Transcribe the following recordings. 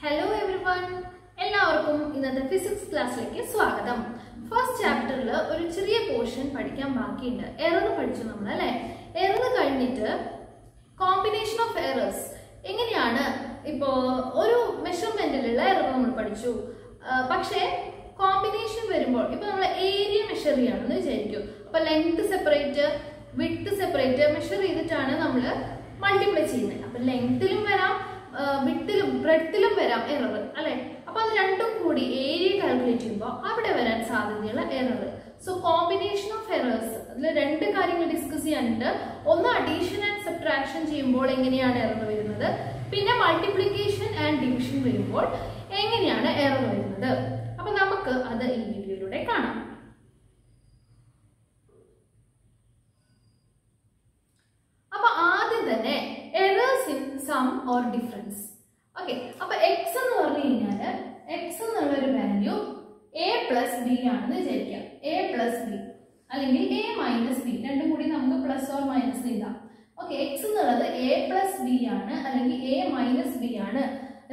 Hello everyone. എല്ലാവർക്കും ഇന്നത്തെ physics ക്ലാസ്സിലേക്ക് സ്വാഗതം. ഫസ്റ്റ് ചാപ്റ്ററിൽ ഒരു ചെറിയ പോർഷൻ പഠിക്കാൻ ബാക്കിയുണ്ട്. എറർ പഠിച്ചു നമ്മൾ അല്ലേ? എറർ കഴിഞ്ഞിട്ട് കോമ്പിനേഷൻ ഓഫ് എറേഴ്സ് എങ്ങനെയാണ് ഇപ്പോൾ ഒരു മെഷർമെന്റിലുള്ള എറർ നമ്മൾ പഠിച്ചു. പക്ഷേ കോമ്പിനേഷൻ വരുമ്പോൾ ഇപ്പോൾ നമ്മൾ ഏരിയ മെഷർ ചെയ്യുകയാണെന്ന് വിചാരിക്കും. അപ്പോൾ length separate width separate measure ചെയ്തിട്ടാണ് നമ്മൾ മൾട്ടിപ്ലൈ ചെയ്യുന്നത്. അപ്പോൾ ലെങ്ത്തിലും വരാം വിഡ്ത്തിലും ബ്രെഡ്ത്തിലും വരാം എറർ അല്ലെ. അപ്പൊ അത് രണ്ടും കൂടി ഏരിയ കാൽക്കുലേറ്റ് ചെയ്യുമ്പോൾ അവിടെ വരാൻ സാധ്യതയുള്ള error. So combination of errors അതിൽ രണ്ട് കാര്യങ്ങൾ ഡിസ്കസ് ചെയ്യാനുണ്ട്. ഒന്ന് അഡീഷൻ ആൻഡ് സബ്ട്രാക്ഷൻ ചെയ്യുമ്പോൾ എങ്ങനെയാണ് എറർ വരുന്നത്, പിന്നെ മൾട്ടിപ്ലിക്കേഷൻ ആൻഡ് ഡിവിഷൻ വരുമ്പോൾ എങ്ങനെയാണ് എറർ വരുന്നത്. അപ്പൊ നമുക്ക് അത് ഈ വീഡിയോയിലൂടെ കാണാം. അപ്പൊ ആദ്യം തന്നെ errors in sum or difference. Okay, അപ്പൊ എക്സ് എന്ന് പറഞ്ഞു കഴിഞ്ഞാല് എക്സ് എന്നുള്ള ഒരു വാല്യൂ എ പ്ലസ് ബി ആണെന്ന് വിചാരിക്കാം. എ പ്ലസ് ബി അല്ലെങ്കിൽ എ മൈനസ് ബി രണ്ടും കൂടി നമുക്ക് പ്ലസ് ഓർ മൈനസ് എഴുതാം. ഓക്കെ, എക്സ് എന്നുള്ളത് എ പ്ലസ് ബി ആണ് അല്ലെങ്കിൽ എ മൈനസ് ബി ആണ്.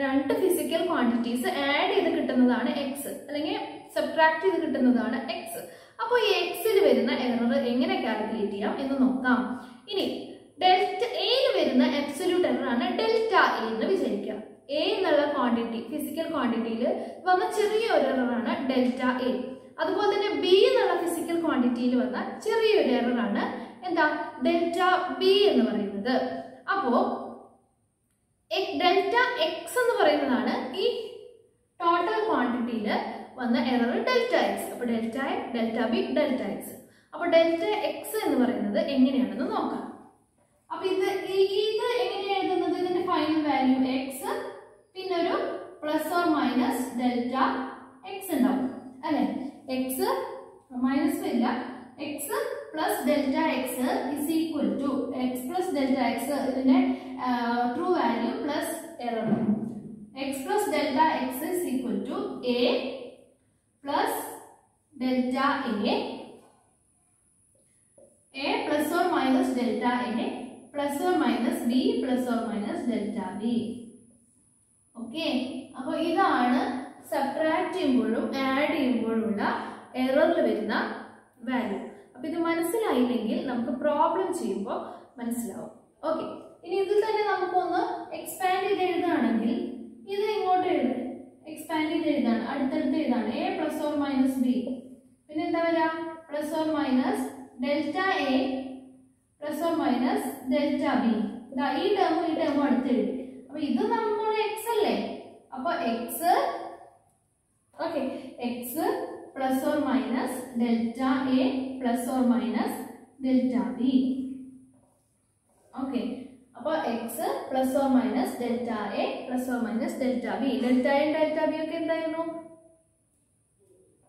രണ്ട് ഫിസിക്കൽ ക്വാണ്ടിറ്റീസ് ആഡ് ചെയ്ത് കിട്ടുന്നതാണ് എക്സ് അല്ലെങ്കിൽ സബ്ട്രാക്ട് ചെയ്ത് കിട്ടുന്നതാണ് എക്സ്. അപ്പോൾ ഈ എക്സിൽ വരുന്ന എറർ എങ്ങനെ കാൽക്കുലേറ്റ് ചെയ്യാം എന്ന് നോക്കാം. ഇനി ഡെൽറ്റ എയിൽ വരുന്ന അബ്സല്യൂട്ട് എറർ ആണ് ഡെൽറ്റ എ എന്ന് വിചാരിക്കാം. എ എന്നുള്ള ക്വാണ്ടിറ്റി ഫിസിക്കൽ ക്വാണ്ടിറ്റിയിൽ വന്ന ചെറിയൊരു എററാണ് ഡെൽറ്റ എ. അതുപോലെ തന്നെ ബി എന്നുള്ള ഫിസിക്കൽ ക്വാണ്ടിറ്റിയിൽ വന്ന ചെറിയൊരു എററാണ് എന്താ ഡെൽറ്റ ബി എന്ന് പറയുന്നത്. അപ്പോ ഡെൽറ്റ എക്സ് എന്ന് പറയുന്നതാണ് ഈ ടോട്ടൽ ക്വാണ്ടിറ്റിയിൽ വന്ന എറർ ഡെൽറ്റ എക്സ്. അപ്പൊ delta A delta B delta X. അപ്പൊ ഡെൽറ്റ എക്സ് എന്ന് പറയുന്നത് എങ്ങനെയാണെന്ന് നോക്കാം. അപ്പൊ ഇത് എങ്ങനെയാണ് എഴുതുന്നത്? ഇതിന്റെ ഫൈനൽ വാല്യൂ എക്സ് പിന്നെ ഒരു plus or minus delta x ഉണ്ടാവും അല്ലെ. എക്സ് മൈനസ് വരില്ല. X plus delta x is equal to X plus delta x ഇതിന്റെ true value plus error. X plus delta x is equal to A plus delta A plus or minus delta A plus or minus B plus or minus delta B. Okay, അപ്പൊ ഇതാണ് subtract ചെയ്യുമ്പോഴും add ചെയ്യുമ്പോഴുള്ള എററിൽ വരുന്ന value. അപ്പൊ ഇത് മനസ്സിലായില്ലെങ്കിൽ നമുക്ക് problem ചെയ്യുമ്പോൾ മനസ്സിലാവും. ഓക്കെ, ഇനി ഇതിൽ തന്നെ നമുക്കൊന്ന് എക്സ്പാൻഡ് ചെയ്ത് എഴുതുകയാണെങ്കിൽ ഇത് ഇങ്ങോട്ട് എക്സ്പാൻഡ് ചെയ്ത് എഴുതാണ്, അടുത്തടുത്ത് എഴുതാണ്. A plus or minus B പിന്നെ എന്താ വരാ plus or minus delta A plus or minus delta B. ഈ ടേമും അടുത്ത് എഴുതി. അപ്പൊ ഇത് നമ്മുടെ എക്സ് അല്ലേ. അപ്പൊ x okay x plus or minus delta A plus or minus delta B. Okay, അപ്പൊ x plus or minus delta A plus or minus delta B. Delta A delta B ഒക്കെ എന്തായിരുന്നു?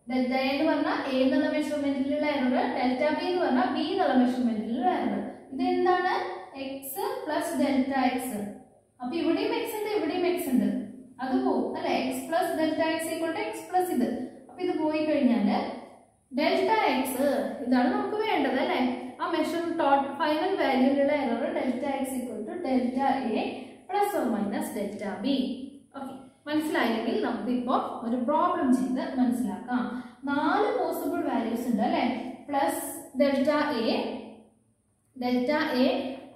ഡെൽറ്റ എ എന്ന് പറഞ്ഞാൽ A എന്നുള്ള മെഷർമെന്റിലുള്ള error, delta B എന്ന് പറഞ്ഞാൽ B എന്നുള്ള മെഷർമെന്റിലുള്ള error. ഇത് എന്താണ്? X plus delta X. അപ്പൊ ഇവിടെയും എക്സ് ഉണ്ട് ഇവിടെയും എക്സ് ഉണ്ട്, അത് പോകും അല്ലെ. X plus delta X equal to X plus ഇത്. അപ്പൊ ഇത് പോയി കഴിഞ്ഞാല് ഡെൽറ്റ എക്സ് ഇതാണ് നമുക്ക് വേണ്ടത് അല്ലെ. ആ മെഷർ ഫൈനൽ വാല്യൂലുള്ള error delta X equal to delta A plus or minus delta B. Okay, മനസ്സിലായില്ലെങ്കിൽ നമുക്ക് ഇപ്പോൾ ഒരു പ്രോബ്ലം ചെയ്ത് മനസ്സിലാക്കാം. 4 പോസിബിൾ വാല്യൂസ് ഉണ്ട് അല്ലെ. Plus delta A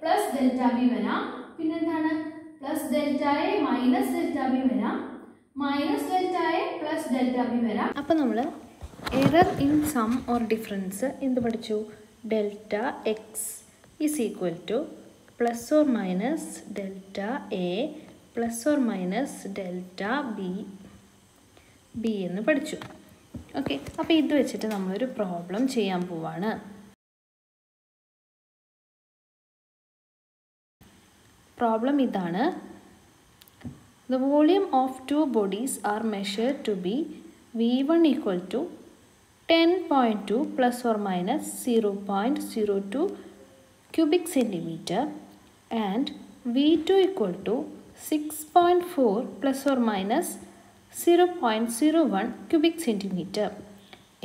plus delta B വരാം. പിന്നെന്താണ്? Plus delta A minus delta B വരാം. Minus delta A plus delta B വരാം. അപ്പോൾ നമ്മൾ error in sum or difference എന്ത് പഠിച്ചു? Delta x is equal to plus or minus delta A plus or minus delta B എന്ന് പഠിച്ചു. Okay, അപ്പോൾ ഇത് വെച്ചിട്ട് നമ്മളൊരു പ്രോബ്ലം ചെയ്യാൻ പോവാണ്. പ്രോബ്ലം ഇതാണ്. The volume of two bodies are measured to be V1 equal to 10.2 plus or minus 0.02 cubic centimeter and V2 equal to 6.4 plus or minus 0.01 cubic centimeter.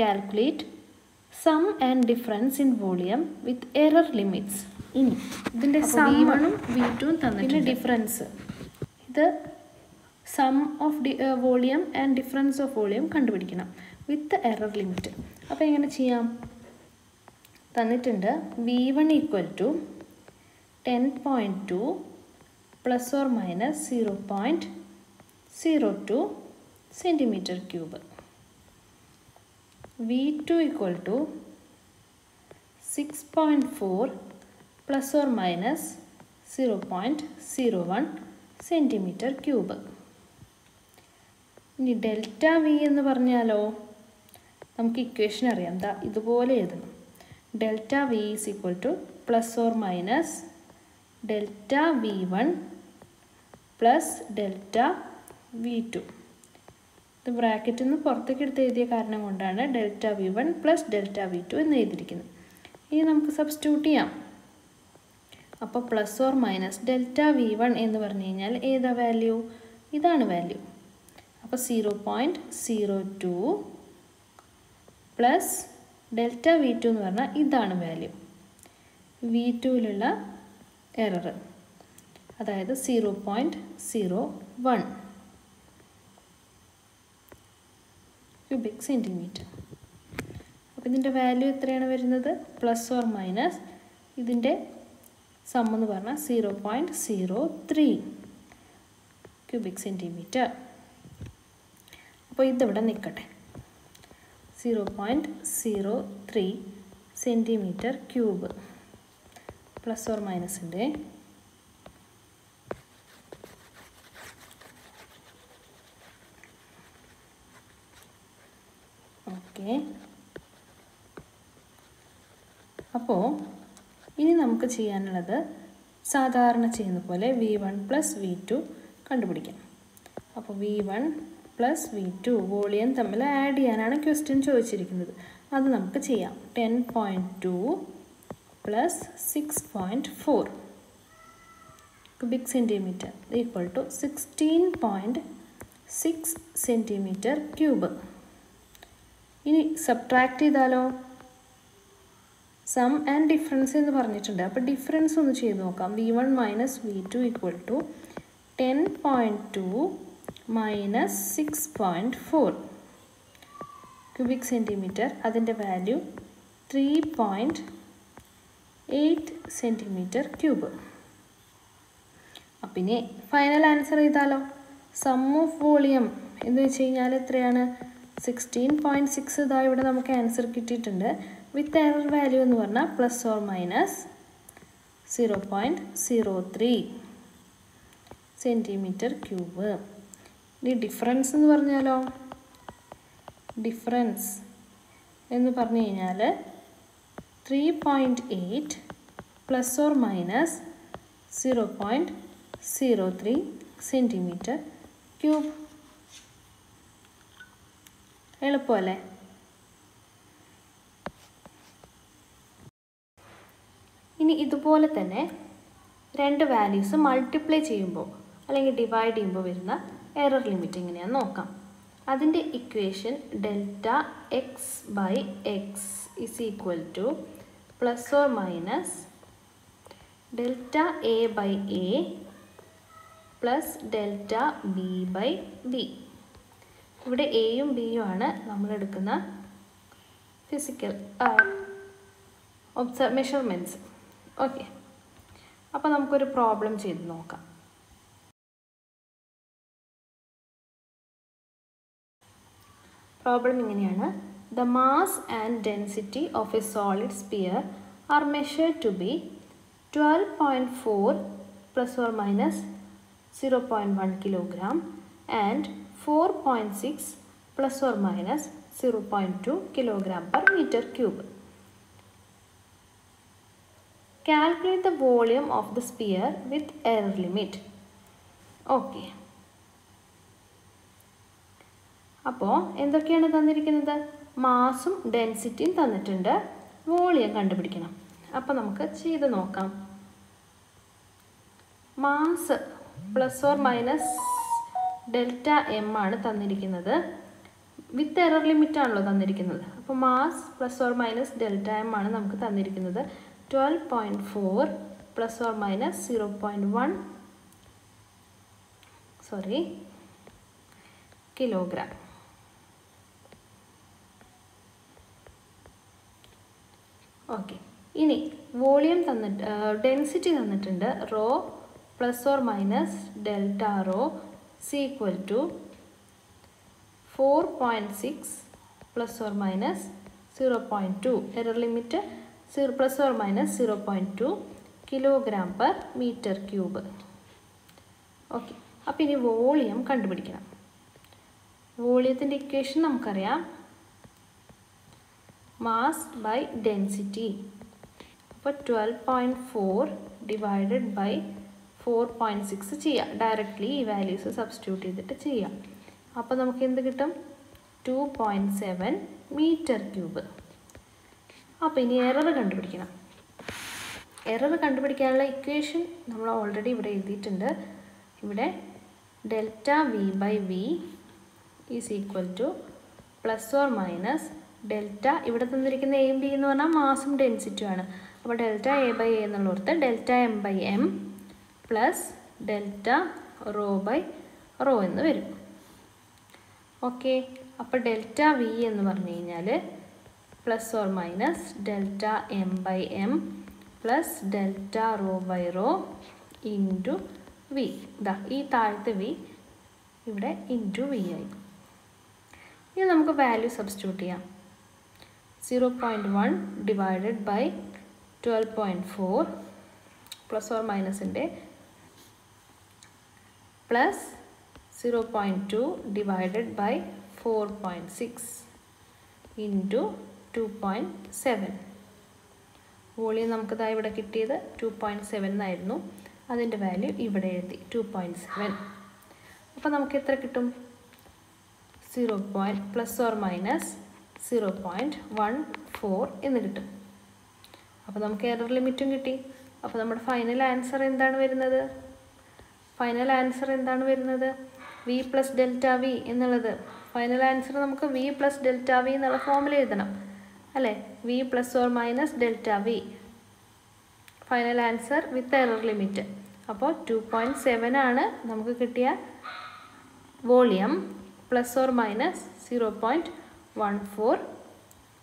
Calculate sum and difference in volume with error limits. ഇനി ഇതിൻ്റെ സമ്മും V2 തന്നിട്ടുണ്ട്. Difference ഇത് sum of volume and difference of volume കണ്ടുപിടിക്കണം with error limit. അപ്പോൾ എങ്ങനെ ചെയ്യാം? തന്നിട്ടുണ്ട് V1 equal to 10.2 plus or minus 0.02 centimetre cube. V2 equal to 6.4 plus or minus 0.01 centimetre cube. ഇനി ഡെൽറ്റ വി എന്ന് പറഞ്ഞാലോ നമുക്ക് ഇക്വേഷൻ അറിയാം. ദാ ഇതുപോലെ എഴുതണം. Delta V is equal to plus or minus delta V1 plus delta V2. ഇത് ബ്രാക്കറ്റിൽ നിന്ന് പുറത്തേക്ക് എടുത്ത് എഴുതിയ കാരണം കൊണ്ടാണ് delta V1 plus delta V2 എന്ന് എഴുതിയിരിക്കുന്നത്. ഇനി നമുക്ക് സബ്സ്റ്റിറ്റ്യൂട്ട് ചെയ്യാം. അപ്പോൾ plus or minus delta V1 എന്ന് പറഞ്ഞു കഴിഞ്ഞാൽ ഏതാ വാല്യൂ? ഇതാണ് വാല്യൂ. അപ്പോൾ 0.02 പ്ലസ് ഡെൽറ്റ V2 എന്ന് പറഞ്ഞാൽ ഇതാണ് വാല്യൂ. V2യിലുള്ള എറർ അതായത് 0.01 ക്യൂബിക് സെൻറ്റിമീറ്റർ. അപ്പോൾ ഇതിൻ്റെ വാല്യൂ എത്രയാണ് വരുന്നത്? പ്ലസ് ഓർ മൈനസ് ഇതിൻ്റെ സം എന്ന് പറഞ്ഞാൽ 0.03 ക്യൂബിക് സെൻറ്റിമീറ്റർ. അപ്പോൾ ഇതിവിടെ നിൽക്കട്ടെ. 0.03 സെൻറ്റിമീറ്റർ ക്യൂബ് പ്ലസ് ഓർ മൈനസിൻ്റെ ഓക്കെ. അപ്പോൾ ഇനി നമുക്ക് ചെയ്യാനുള്ളത് സാധാരണ ചെയ്യുന്ന പോലെ V1 പ്ലസ് V2 കണ്ടുപിടിക്കാം. അപ്പോൾ V1 പ്ലസ് V2 വോളിയം തമ്മിൽ ആഡ് ചെയ്യാനാണ് ക്വസ്റ്റ്യൻ ചോദിച്ചിരിക്കുന്നത്. അത് നമുക്ക് ചെയ്യാം. 10.2 plus 6.4 cubic centimetre equal to 16.6 centimetre cube. ഇനി സബ്ട്രാക്ട് ചെയ്താലോ? സം ആൻഡ് ഡിഫറൻസ് എന്ന് പറഞ്ഞിട്ടുണ്ട്. അപ്പോൾ ഡിഫറൻസ് ഒന്ന് ചെയ്ത് നോക്കാം. V1 minus V2 equal to 10.2 minus 6.4 cubic centimetre. അതിൻ്റെ വാല്യൂ 3.8 സെൻറ്റിമീറ്റർ ക്യൂബ്. അപ്പം ഇനി ഫൈനൽ ആൻസർ ചെയ്താലോ? സം ഓഫ് വോളിയം എന്ന് വെച്ച് കഴിഞ്ഞാൽ എത്രയാണ്? 16.6. ഇതാ ഇവിടെ നമുക്ക് ആൻസർ കിട്ടിയിട്ടുണ്ട്. വിത്ത് എറർ വാല്യൂ എന്ന് പറഞ്ഞാൽ plus or minus 0.03 centimetre cube. ഇനി ഡിഫറൻസ് എന്ന് പറഞ്ഞാലോ? ഡിഫറൻസ് എന്ന് പറഞ്ഞു കഴിഞ്ഞാൽ 3.8 plus or minus 0.03 centimetre cube. എളുപ്പമല്ലേ? ഇനി ഇതുപോലെ തന്നെ രണ്ട് വാല്യൂസ് മൾട്ടിപ്ലൈ ചെയ്യുമ്പോൾ അല്ലെങ്കിൽ ഡിവൈഡ് ചെയ്യുമ്പോൾ വരുന്ന എറർ ലിമിറ്റ് എങ്ങനെയാണെന്ന് നോക്കാം. അതിൻ്റെ equation delta X by X is equal to plus or minus delta A by A plus delta B by B. ഇവിടെ എയും ബിയും ആണ് നമ്മളെടുക്കുന്ന ഫിസിക്കൽ മെഷർമെൻറ്റ്സ്. ഓക്കെ, അപ്പോൾ നമുക്കൊരു പ്രോബ്ലം ചെയ്ത് നോക്കാം. പ്രോബ്ലം ഇങ്ങനെയാണ്. The mass and density of a solid sphere are measured to be 12.4 plus or minus 0.1 kilogram and 4.6 plus or minus 0.2 kilogram per metre cube. Calculate the volume of the sphere with error limit. Okay, അപ്പോൾ എന്തൊക്കെയാണ് തന്നിരിക്കുന്നത്? മാസും ഡെൻസിറ്റിയും തന്നിട്ടുണ്ട്. Volume കണ്ടുപിടിക്കണം. അപ്പോൾ നമുക്ക് ചെയ്ത് നോക്കാം. Mass plus or minus delta M ആണ് തന്നിരിക്കുന്നത്. വിത്ത് എറർ ലിമിറ്റ് ആണല്ലോ തന്നിരിക്കുന്നത്. അപ്പോൾ mass plus or minus delta M ആണ് നമുക്ക് തന്നിരിക്കുന്നത്. 12.4 plus or minus 0.1 kilogram. Okay, ഇനി വോളിയം ഡെൻസിറ്റി തന്നിട്ടുണ്ട്. Rho plus or minus delta rho equal to 4.6 plus or minus 0.2. Error limit plus or minus 0.2 kilogram per metre cube. Okay, അപ്പോൾ ഇനി volume കണ്ടുപിടിക്കണം. വോളിയത്തിൻ്റെ equation നമുക്കറിയാം, മാസ് ബൈ ഡെൻസിറ്റി. അപ്പോൾ 12.4 divided by 4.6 ചെയ്യാം. Directly ഈ values substitute ചെയ്തിട്ട് ചെയ്യാം. അപ്പോൾ നമുക്ക് എന്ത് കിട്ടും? 2.7 മീറ്റർ ക്യൂബ്. അപ്പോൾ ഇനി എറർ കണ്ടുപിടിക്കണം. എറർ കണ്ടുപിടിക്കാനുള്ള ഇക്വേഷൻ നമ്മൾ ഓൾറെഡി ഇവിടെ എഴുതിയിട്ടുണ്ട്. ഇവിടെ delta V by V is equal to plus or minus delta, ഇവിടെ തന്നിരിക്കുന്ന എയും ബി എന്ന് പറഞ്ഞാൽ മാസും ഡെൻസിറ്റിയും ആണ്. അപ്പോൾ ഡെൽറ്റ എ ബൈ എ എന്നുള്ളടത്ത് delta M by M plus delta rho by rho എന്ന് വരും. ഓക്കെ, അപ്പോൾ ഡെൽറ്റ വി എന്ന് പറഞ്ഞു കഴിഞ്ഞാൽ plus or minus delta M by M plus delta rho by rho into V. ഇതാ ഈ താഴത്തെ വി ഇവിടെ ഇൻറ്റു വി ആയി. ഇനി നമുക്ക് വാല്യൂ സബ്സ്റ്റിറ്റ്യൂട്ട് ചെയ്യാം. 0.1 ഡിവൈഡഡ് ബൈ 12.4 പ്ലസ് ഓർ മൈനസിൻ്റെ plus 0.2 divided by 4.6 into 2.7. Volume നമുക്കിതാ ഇവിടെ കിട്ടിയത് 2.7 എന്നായിരുന്നു. അതിൻ്റെ വാല്യൂ ഇവിടെ എഴുതി 2.7. അപ്പോൾ നമുക്ക് എത്ര കിട്ടും? പ്ലസ് ഓർ മൈനസ് 0.14 എന്ന് കിട്ടും. അപ്പോൾ നമുക്ക് എറർ ലിമിറ്റും കിട്ടി. അപ്പോൾ നമ്മുടെ ഫൈനൽ ആൻസർ എന്താണ് വരുന്നത്? വി പ്ലസ് ഡെൽറ്റ വി എന്നുള്ളത്. ഫൈനൽ ആൻസർ നമുക്ക് വി പ്ലസ് ഡെൽറ്റ വി എന്നുള്ള ഫോമിൽ എഴുതണം അല്ലേ? V plus or minus delta V, final answer with error limit. അപ്പോൾ 2.7 ആണ് നമുക്ക് കിട്ടിയ volume, plus or minus 0.14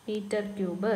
metre cube.